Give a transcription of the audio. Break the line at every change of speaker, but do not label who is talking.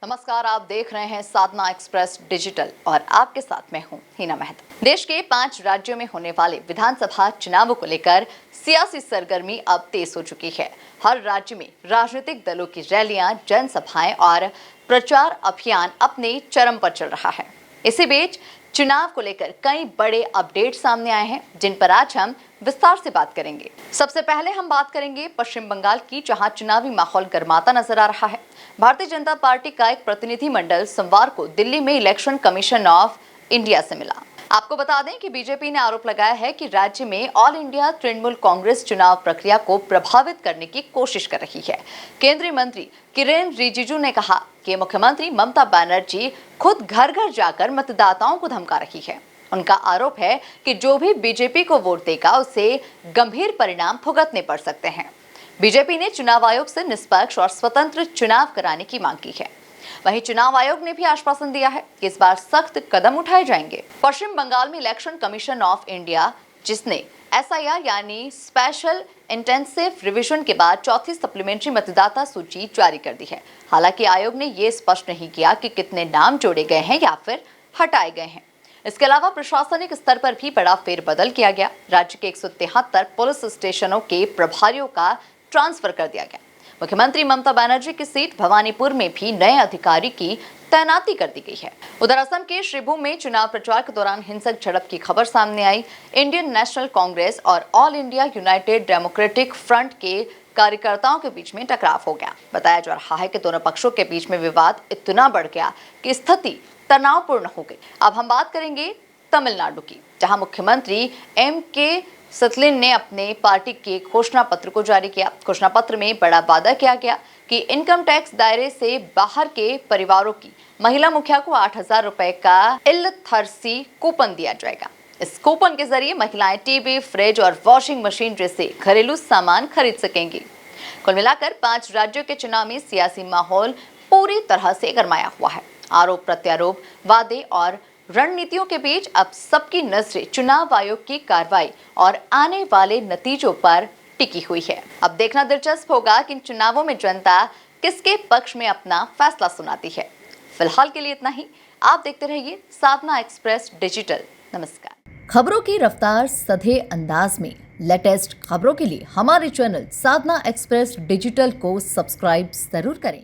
नमस्कार, आप देख रहे हैं साधना एक्सप्रेस डिजिटल और आपके साथ मैं हूं हिना मेहता। देश के 5 राज्यों में होने वाले विधानसभा चुनावों को लेकर सियासी सरगर्मी अब तेज हो चुकी है। हर राज्य में राजनीतिक दलों की रैलियां, जनसभाएं और प्रचार अभियान अपने चरम पर चल रहा है। इसी बीच चुनाव को लेकर कई बड़े अपडेट सामने आए हैं, जिन पर आज हम विस्तार से बात करेंगे। सबसे पहले हम बात करेंगे पश्चिम बंगाल की, जहां चुनावी माहौल गर्माता नजर आ रहा है। भारतीय जनता पार्टी का एक प्रतिनिधिमंडल सोमवार को दिल्ली में इलेक्शन कमीशन ऑफ इंडिया से मिला। आपको बता दें कि बीजेपी ने आरोप लगाया है कि राज्य में ऑल इंडिया तृणमूल कांग्रेस चुनाव प्रक्रिया को प्रभावित करने की कोशिश कर रही है। केंद्रीय मंत्री किरेन रिजिजू ने कहा कि मुख्यमंत्री ममता बनर्जी खुद घर घर जाकर मतदाताओं को धमका रही है। उनका आरोप है कि जो भी बीजेपी को वोट देगा उसे गंभीर परिणाम भुगतने पड़ सकते हैं। बीजेपी ने चुनाव आयोग से निष्पक्ष और स्वतंत्र चुनाव कराने की मांग की है। वहीं चुनाव आयोग ने भी आश्वासन दिया है कि इस बार सख्त कदम उठाए जाएंगे। पश्चिम बंगाल में इलेक्शन कमीशन ऑफ इंडिया, जिसने एसआईआर यानी स्पेशल इंटेंसिव रिवीजन के बाद चौथी सप्लीमेंट्री मतदाता सूची जारी कर दी है। हालांकि आयोग ने ये स्पष्ट नहीं किया कि कितने नाम जोड़े गए हैं या फिर हटाए गए हैं। इसके अलावा प्रशासनिक स्तर पर भी बड़ा फेरबदल किया गया। राज्य के 173 पुलिस स्टेशनों के प्रभारियों का ट्रांसफर कर दिया गया। मुख्यमंत्री ममता बनर्जी की सीट भवानीपुर में भी नए अधिकारी की तैनाती कर दी गई है। उधर असम के शिवभूमि में चुनाव प्रचार के दौरान हिंसक झड़प की खबर सामने आई। इंडियन नेशनल कांग्रेस और all India United democratic front के कार्यकर्ताओं के बीच में टकराव हो गया। बताया जा रहा है कि दोनों पक्षों के बीच में विवाद इतना बढ़ गया कि स्थिति तनावपूर्ण हो गई। अब हम बात करेंगे तमिलनाडु की, जहां मुख्यमंत्री एम.के. स्टालिन ने अपने पार्टी के घोषणा पत्र को जारी किया। घोषणा पत्र में बड़ा वादा किया गया कि इनकम टैक्स दायरे से बाहर के परिवारों की महिला मुखिया को 8,000 रुपए का इल्लथरसी कूपन दिया जाएगा। इस कूपन के जरिए महिलाएं टीवी, फ्रिज और वॉशिंग मशीन जैसे घरेलू सामान खरीद सकेंगी। कुल मिलाकर 5 राज्यों के चुनाव में सियासी माहौल पूरी तरह से गरमाया हुआ है। आरोप प्रत्यारोप, वादे और रणनीतियों के बीच अब सबकी नजरें चुनाव आयोग की कार्रवाई और आने वाले नतीजों पर टिकी हुई है। अब देखना दिलचस्प होगा कि इन चुनावों में जनता किसके पक्ष में अपना फैसला सुनाती है। फिलहाल के लिए इतना ही। आप देखते रहिए साधना एक्सप्रेस डिजिटल। नमस्कार। खबरों की रफ्तार सधे अंदाज में लेटेस्ट खबरों के लिए हमारे चैनल साधना एक्सप्रेस डिजिटल को सब्सक्राइब जरूर करें।